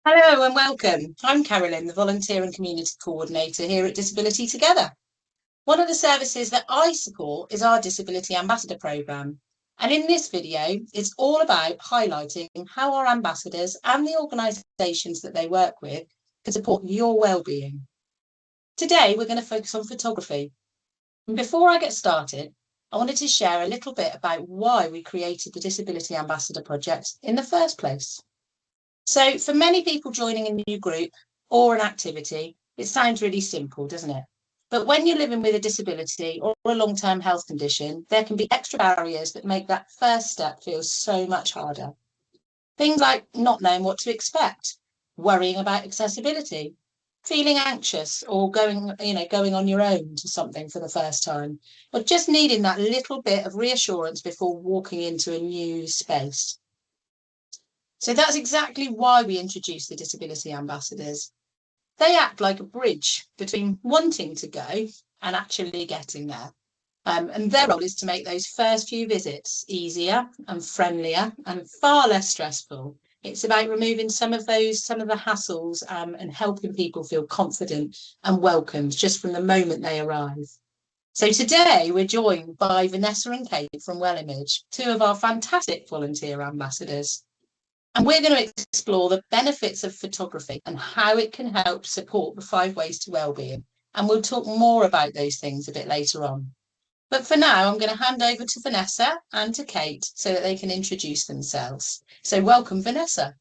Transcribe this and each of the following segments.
Hello and welcome. I'm Carolyn, the Volunteer and Community Coordinator here at Disability Together. One of the services that I support is our Disability Ambassador programme. And in this video, it's all about highlighting how our ambassadors and the organisations that they work with can support your wellbeing. Today, we're going to focus on photography. And before I get started, I wanted to share a little bit about why we created the Disability Ambassador project in the first place. So for many people joining a new group or an activity, it sounds really simple, doesn't it? But when you're living with a disability or a long-term health condition, there can be extra barriers that make that first step feel so much harder. Things like not knowing what to expect, worrying about accessibility, feeling anxious or going on your own to something for the first time, or just needing that little bit of reassurance before walking into a new space. So that's exactly why we introduced the Disability Ambassadors. They act like a bridge between wanting to go and actually getting there. And their role is to make those first few visits easier and friendlier and far less stressful. It's about removing some of the hassles and helping people feel confident and welcomed just from the moment they arrive. So today we're joined by Vanessa and Kate from Wellbeing, two of our fantastic volunteer ambassadors. And we're going to explore the benefits of photography and how it can help support the 5 ways to wellbeing. And we'll talk more about those things a bit later on. But for now, I'm going to hand over to Vanessa and to Kate so that they can introduce themselves. So welcome, Vanessa.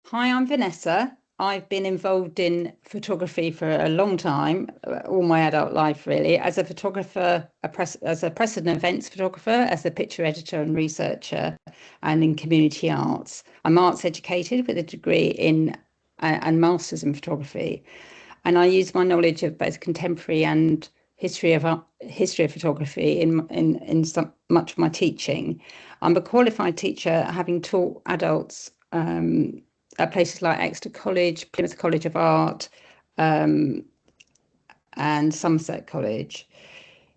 Hi, I'm Vanessa. I've been involved in photography for a long time, all my adult life really, as a photographer, as a press and events photographer, as a picture editor and researcher, and in community arts. I'm arts educated with a degree in and masters in photography, and I use my knowledge of both contemporary and history of photography in much of my teaching. I'm a qualified teacher, having taught adults at places like Exeter College, Plymouth College of Art, and Somerset College.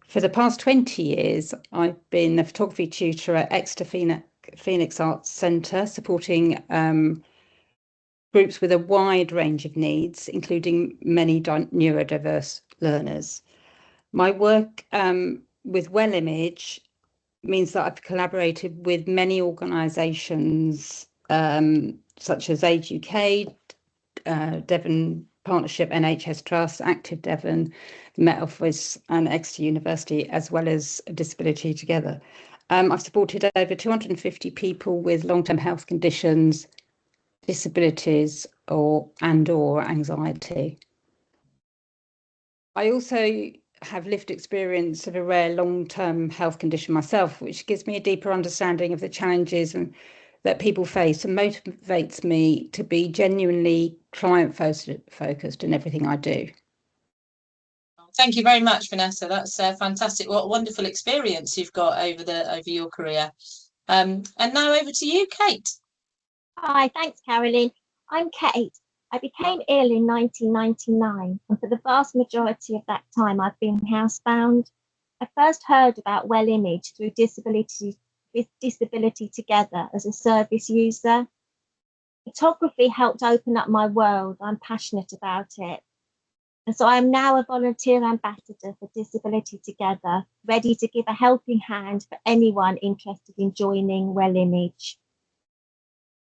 For the past 20 years, I've been a photography tutor at Exeter Phoenix Arts Centre, supporting groups with a wide range of needs, including many neurodiverse learners. My work with Wellbeing means that I've collaborated with many organisations such as Age UK, Devon Partnership, NHS Trust, Active Devon, the Met Office and Exeter University, as well as Disability Together. I've supported over 250 people with long-term health conditions, disabilities or anxiety. I also have lived experience of a rare long-term health condition myself, which gives me a deeper understanding of the challenges that people face and motivates me to be genuinely client-focused in everything I do. Thank you very much, Vanessa. That's fantastic. What a wonderful experience you've got over your career. And now over to you, Kate. Hi, thanks, Caroline. I'm Kate. I became ill in 1999, and for the vast majority of that time, I've been housebound. I first heard about Wellbeing through Disability Together as a service user. Photography helped open up my world. I'm passionate about it. And so I am now a volunteer ambassador for Disability Together, ready to give a helping hand for anyone interested in joining Wellbeing.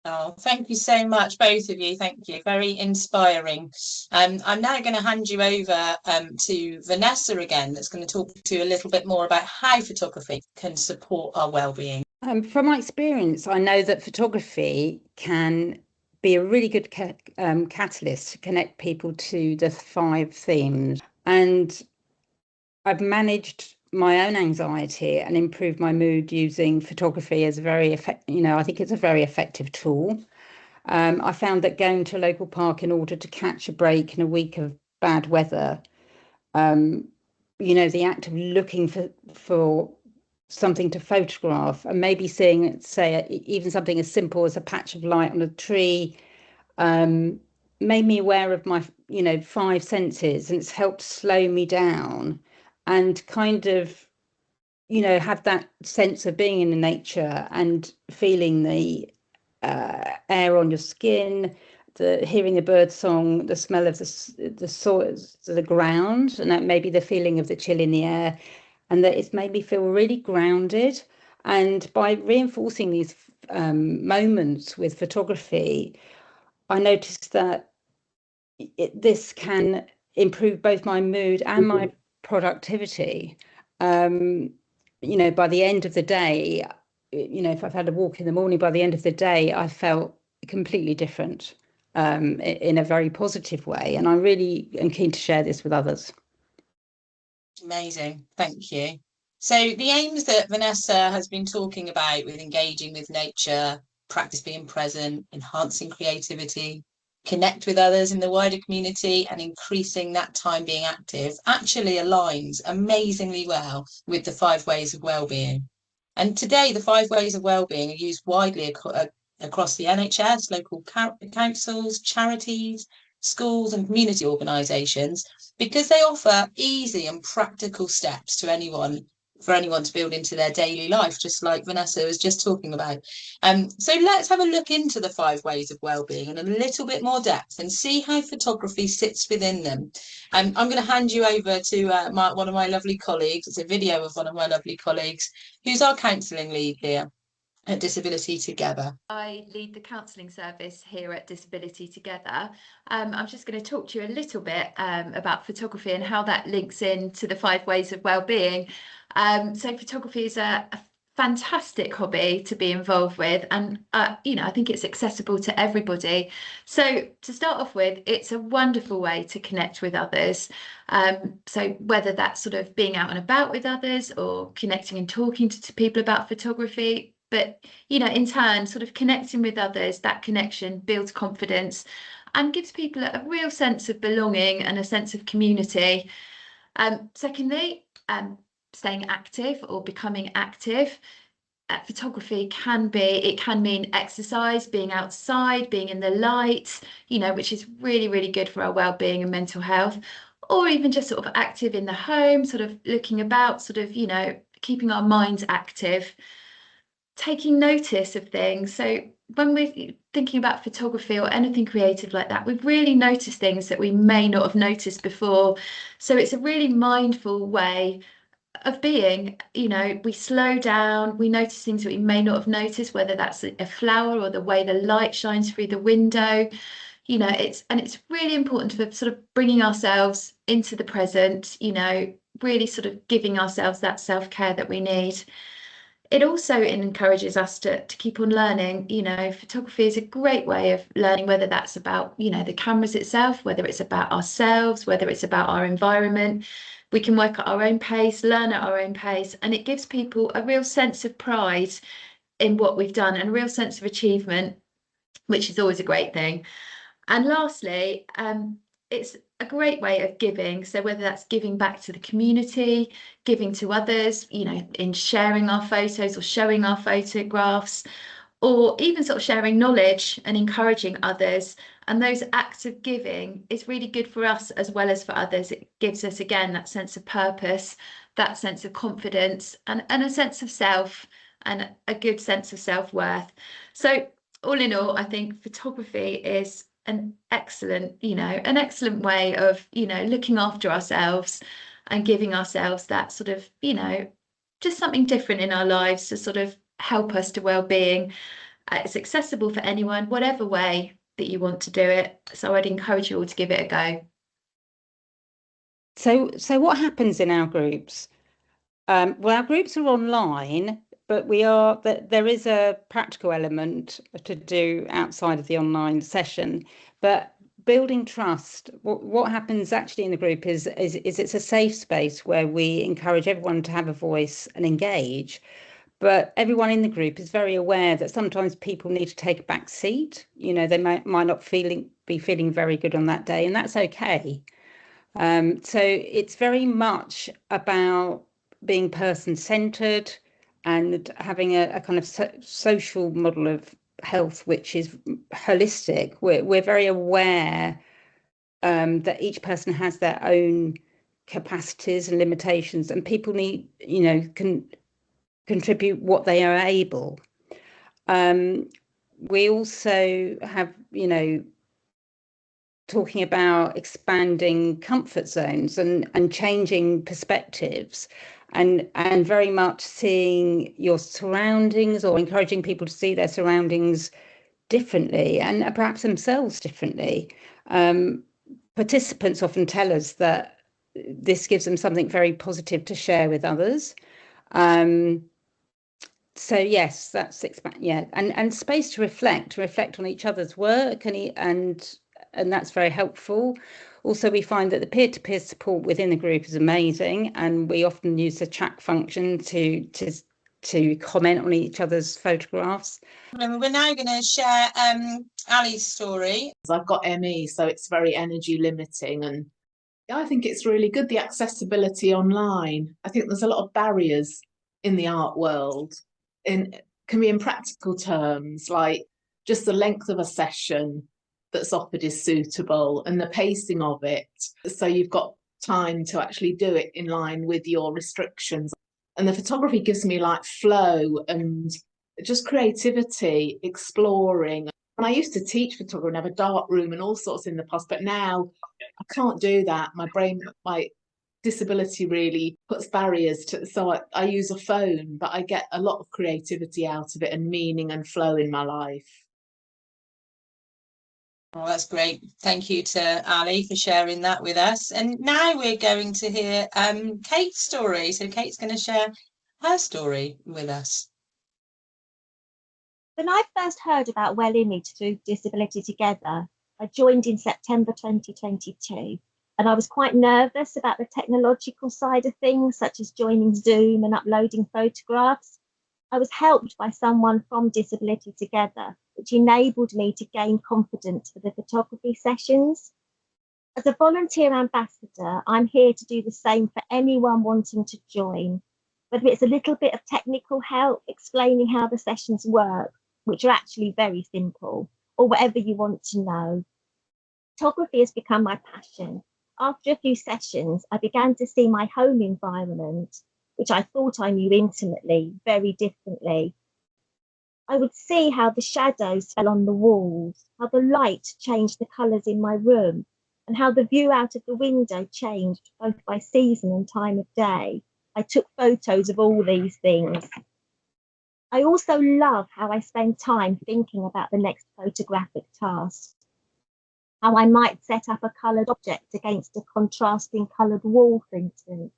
Oh, thank you so much, both of you. Thank you. Very inspiring. I'm now going to hand you over to Vanessa again, that's going to talk to you a little bit more about how photography can support our wellbeing. From my experience, I know that photography can be a really good catalyst to connect people to the 5 themes. And I've managed my own anxiety and improved my mood using photography as I think it's a very effective tool. I found that going to a local park in order to catch a break in a week of bad weather, the act of looking for something to photograph and maybe seeing, say, even something as simple as a patch of light on a tree, made me aware of my 5 senses, and it's helped slow me down and kind of have that sense of being in the nature and feeling the air on your skin, hearing the bird song, the smell of the soil, the ground, and that maybe the feeling of the chill in the air, and that it's made me feel really grounded. And by reinforcing these moments with photography, I noticed that this can improve both my mood and my productivity. By the end of the day, if I've had a walk in the morning, by the end of the day, I felt completely different in a very positive way. And I really am keen to share this with others. Amazing. Thank you. So the aims that Vanessa has been talking about with engaging with nature, practice being present, enhancing creativity, connect with others in the wider community, and increasing that time being active actually aligns amazingly well with the 5 ways of wellbeing. And today, the 5 ways of wellbeing are used widely across the NHS, local councils, charities, schools, and community organisations, because they offer easy and practical steps for anyone to build into their daily life, just like Vanessa was just talking about. So let's have a look into the 5 ways of wellbeing in a little bit more depth and see how photography sits within them. I'm going to hand you over to one of my lovely colleagues. It's a video of one of my lovely colleagues who's our counselling lead here at Disability Together. I lead the counselling service here at Disability Together. I'm just going to talk to you a little bit about photography and how that links into the 5 ways of wellbeing. So photography is a fantastic hobby to be involved with, and I think it's accessible to everybody. So to start off with, it's a wonderful way to connect with others. So whether that's sort of being out and about with others or connecting and talking to people about photography, but in turn, sort of connecting with others, that connection builds confidence and gives people a real sense of belonging and a sense of community. Secondly, staying active or becoming active. Photography can mean exercise, being outside, being in the light, which is really, really good for our well-being and mental health, or even just sort of active in the home, sort of looking about, sort of, keeping our minds active. Taking notice of things. So when we're thinking about photography or anything creative like that, we've really noticed things that we may not have noticed before. So it's a really mindful way of being. We slow down, we notice things that we may not have noticed, whether that's a flower or the way the light shines through the window. It's really important for sort of bringing ourselves into the present, really sort of giving ourselves that self-care that we need. It also encourages us to keep on learning. Photography is a great way of learning, whether that's about, the cameras itself, whether it's about ourselves, whether it's about our environment. We can work at our own pace, learn at our own pace, and it gives people a real sense of pride in what we've done and a real sense of achievement, which is always a great thing. And lastly, it's a great way of giving. So whether that's giving back to the community, giving to others, in sharing our photos or showing our photographs, or even sort of sharing knowledge and encouraging others. And those acts of giving is really good for us as well as for others. It gives us, again, that sense of purpose, that sense of confidence, and a sense of self, and a good sense of self-worth. So all in all, I think photography is an excellent way of, looking after ourselves and giving ourselves that sort of, just something different in our lives to sort of help us to well-being. It's accessible for anyone, whatever way that you want to do it. So I'd encourage you all to give it a go. So what happens in our groups? Well, our groups are online, but there is a practical element to do outside of the online session. But building trust, what happens actually in the group is it's a safe space where we encourage everyone to have a voice and engage. But everyone in the group is very aware that sometimes people need to take a back seat. They might not be feeling very good on that day, and that's okay. So it's very much about being person-centered and having a kind of social model of health which is holistic. We're very aware that each person has their own capacities and limitations, and people need, can contribute what they are able. we also have, talking about expanding comfort zones and changing perspectives, and very much seeing your surroundings, or encouraging people to see their surroundings differently and perhaps themselves differently. Participants often tell us that this gives them something very positive to share with others. So yes, that's and space to reflect on each other's work, and that's very helpful. Also, we find that the peer-to-peer support within the group is amazing, and we often use the chat function to comment on each other's photographs. And we're now going to share Ali's story. I've got ME, so it's very energy limiting, and I think it's really good, the accessibility online. I think there's a lot of barriers in the art world, can be in practical terms, like just the length of a session that's offered is suitable and the pacing of it. So you've got time to actually do it in line with your restrictions. And the photography gives me like flow and just creativity, exploring. And I used to teach photography and have a dark room and all sorts in the past, but now I can't do that. My disability really puts barriers to, so I use a phone, but I get a lot of creativity out of it and meaning and flow in my life. Oh, that's great. Thank you to Ali for sharing that with us. And now we're going to hear Kate's story. So Kate's going to share her story with us. When I first heard about Wellbeing through Disability Together, I joined in September 2022, and I was quite nervous about the technological side of things, such as joining Zoom and uploading photographs. I was helped by someone from Disability Together, which enabled me to gain confidence for the photography sessions. As a volunteer ambassador, I'm here to do the same for anyone wanting to join, whether it's a little bit of technical help, explaining how the sessions work, which are actually very simple, or whatever you want to know. Photography has become my passion. After a few sessions, I began to see my home environment, which I thought I knew intimately, very differently. I would see how the shadows fell on the walls, how the light changed the colours in my room, and how the view out of the window changed both by season and time of day. I took photos of all these things. I also love how I spend time thinking about the next photographic task, how I might set up a coloured object against a contrasting coloured wall, for instance.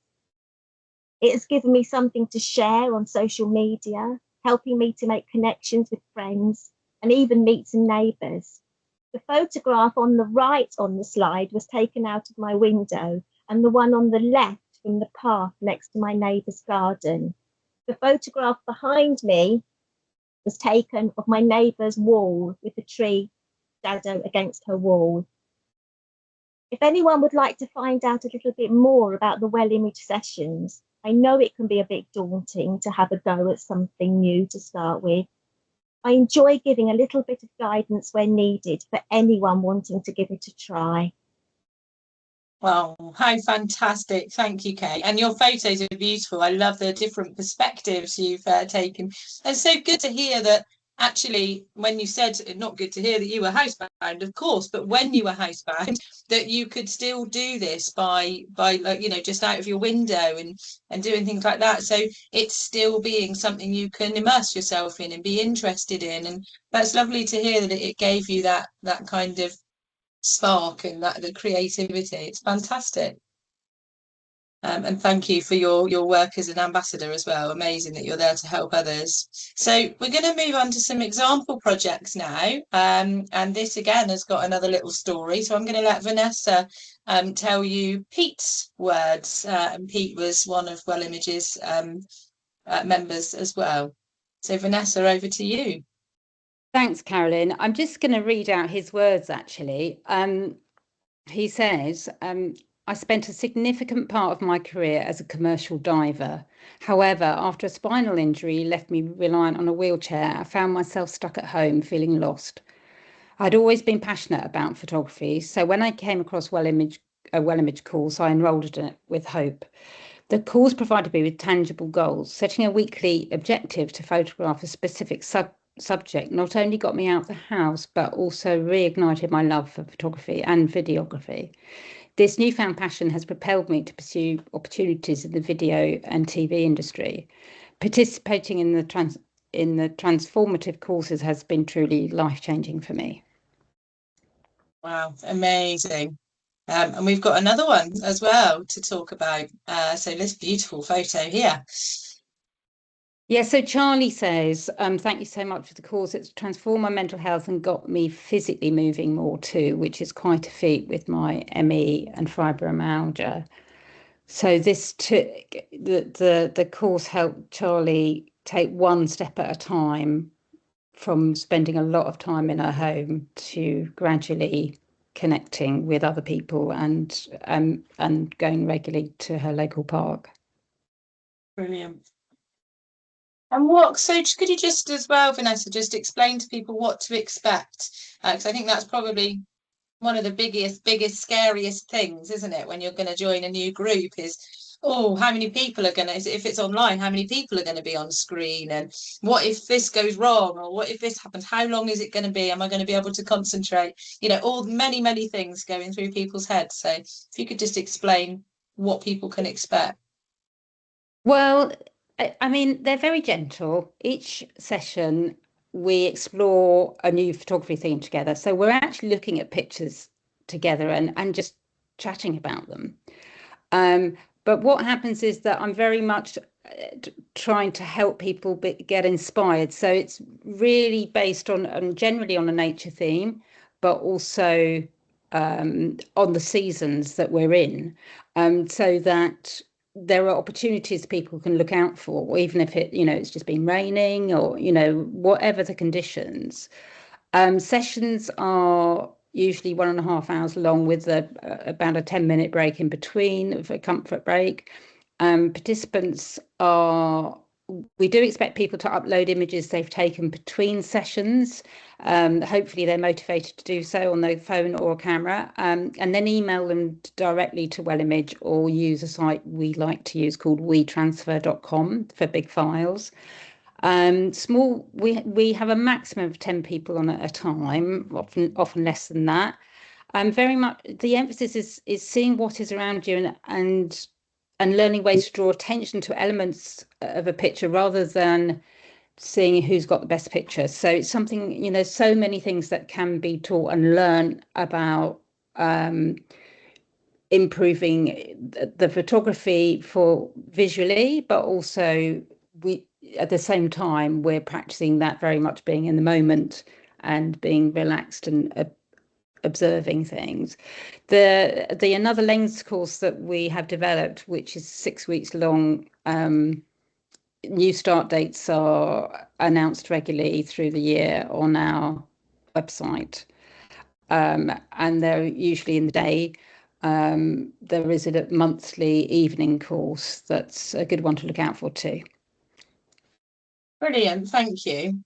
It has given me something to share on social media, helping me to make connections with friends and even meet some neighbours. The photograph on the right on the slide was taken out of my window, and the one on the left from the path next to my neighbour's garden. The photograph behind me was taken of my neighbour's wall with the tree shadow against her wall. If anyone would like to find out a little bit more about the Well Image sessions, I know it can be a bit daunting to have a go at something new to start with. I enjoy giving a little bit of guidance where needed for anyone wanting to give it a try. Wow, how fantastic. Thank you, Kate. And your photos are beautiful. I love the different perspectives you've taken. It's so good to hear that actually, when you said, not good to hear that you were housebound, of course, but when you were housebound, that you could still do this by like, just out of your window and doing things like that. So it's still being something you can immerse yourself in and be interested in. And that's lovely to hear that it gave you that kind of spark and the creativity. It's fantastic. And thank you for your work as an ambassador as well. Amazing that you're there to help others. So we're going to move on to some example projects now, and this again has got another little story, so I'm going to let Vanessa tell you Pete's words, and Pete was one of Well Image's members as well. So Vanessa, over to you. Thanks, Carolyn. I'm just going to read out his words, actually. He says, I spent a significant part of my career as a commercial diver. However, after a spinal injury left me reliant on a wheelchair, I found myself stuck at home feeling lost. I'd always been passionate about photography, so when I came across a Well Image course, I enrolled in it with hope. The course provided me with tangible goals, setting a weekly objective to photograph a specific subject not only got me out of the house, but also reignited my love for photography and videography. This newfound passion has propelled me to pursue opportunities in the video and TV industry. Participating in the transformative courses has been truly life-changing for me. Wow, amazing. And we've got another one as well to talk about. So this beautiful photo here. Yeah, so Charlie says, thank you so much for the course. It's transformed my mental health and got me physically moving more too, which is quite a feat with my ME and fibromyalgia. So this took the course helped Charlie take one step at a time from spending a lot of time in her home to gradually connecting with other people and going regularly to her local park. Brilliant. And so could you just as well, Vanessa, just explain to people what to expect? Because I think that's probably one of the biggest, scariest things, isn't it? When you're going to join a new group is, oh, how many people are going to, if it's online, how many people are going to be on screen? And what if this goes wrong? Or what if this happens? How long is it going to be? Am I going to be able to concentrate? You know, all many things going through people's heads. So if you could just explain what people can expect. Well, I mean, they're very gentle. Each session, we explore a new photography theme together. So we're actually looking at pictures together and just chatting about them. But what happens is that I'm very much trying to help people get inspired. So it's really based on generally on a nature theme, but also on the seasons that we're in, so that there are opportunities people can look out for, even if it's just been raining or, whatever the conditions. Sessions are usually 1.5 hours long with about a 10-minute break in between for a comfort break. We do expect people to upload images they've taken between sessions. Hopefully they're motivated to do so on their phone or camera, and then email them directly to Wellimage or use a site we like to use called wetransfer.com for big files. We have a maximum of 10 people on at a time, often less than that. Very much the emphasis is seeing what is around you and learning ways to draw attention to elements of a picture rather than seeing who's got the best picture. So it's something, so many things that can be taught and learn about improving the photography for visually, but also at the same time, we're practicing that very much being in the moment and being relaxed and observing things. The another lens course that we have developed, which is 6 weeks long, new start dates are announced regularly through the year on our website, and they're usually in the day. There is a monthly evening course that's a good one to look out for too. Brilliant, thank you.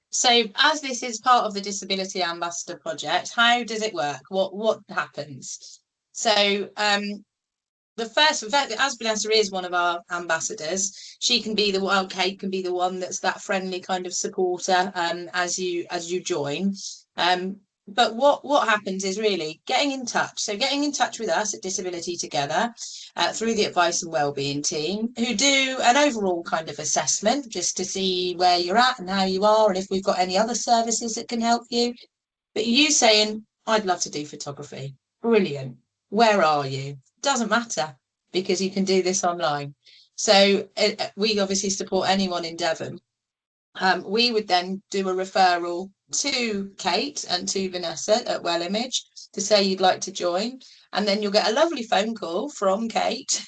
So as this is part of the Disability Ambassador project, how does it work? What happens? So the first, in fact, as Vanessa is one of our ambassadors, she can be Kate can be the one that's that friendly kind of supporter as you join. But what happens is really getting in touch. So getting in touch with us at Disability Together through the Advice and Wellbeing team, who do an overall kind of assessment just to see where you're at and how you are and if we've got any other services that can help you. But you saying, I'd love to do photography. Brilliant. Where are you? Doesn't matter because you can do this online. So we obviously support anyone in Devon. We would then do a referral to Kate and to Vanessa at Wellimage to say you'd like to join, and then you'll get a lovely phone call from Kate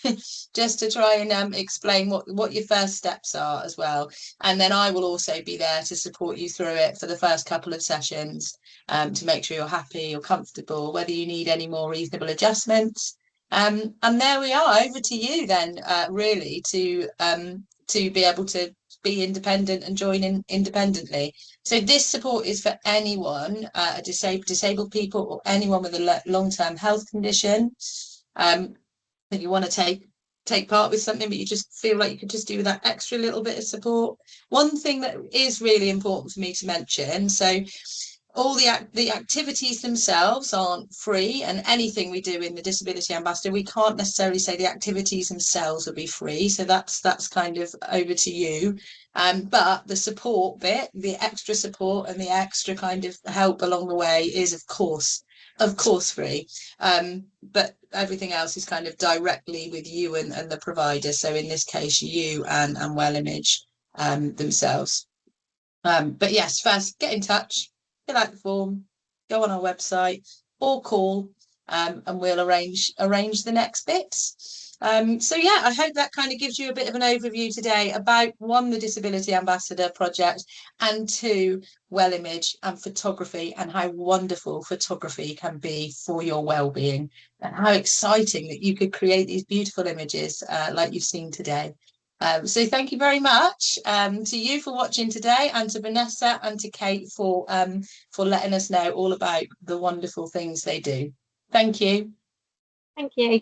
just to try and explain what your first steps are as well. And then I will also be there to support you through it for the first couple of sessions, to make sure you're happy, you're comfortable, whether you need any more reasonable adjustments. And there we are, over to you then, really, to be able to be independent and join in independently. So this support is for anyone, disabled people or anyone with a long-term health condition that you want to take take part with something, but you just feel like you could just do with that extra little bit of support. One thing that is really important for me to mention, so all the activities themselves aren't free, and anything we do in the Disability Ambassador, we can't necessarily say the activities themselves will be free, so that's kind of over to you. But the support bit, the extra support and the extra kind of help along the way is of course free, but everything else is kind of directly with you and the provider, so in this case you and Wellbeing themselves. But yes, first get in touch, fill out the form, go on our website or call, and we'll arrange the next bits. So yeah, I hope that kind of gives you a bit of an overview today about, one, the Disability Ambassador project, and two, Wellbeing and photography, and how wonderful photography can be for your well-being, and how exciting that you could create these beautiful images like you've seen today. So thank you very much to you for watching today, and to Vanessa and to Kate for letting us know all about the wonderful things they do. Thank you. Thank you.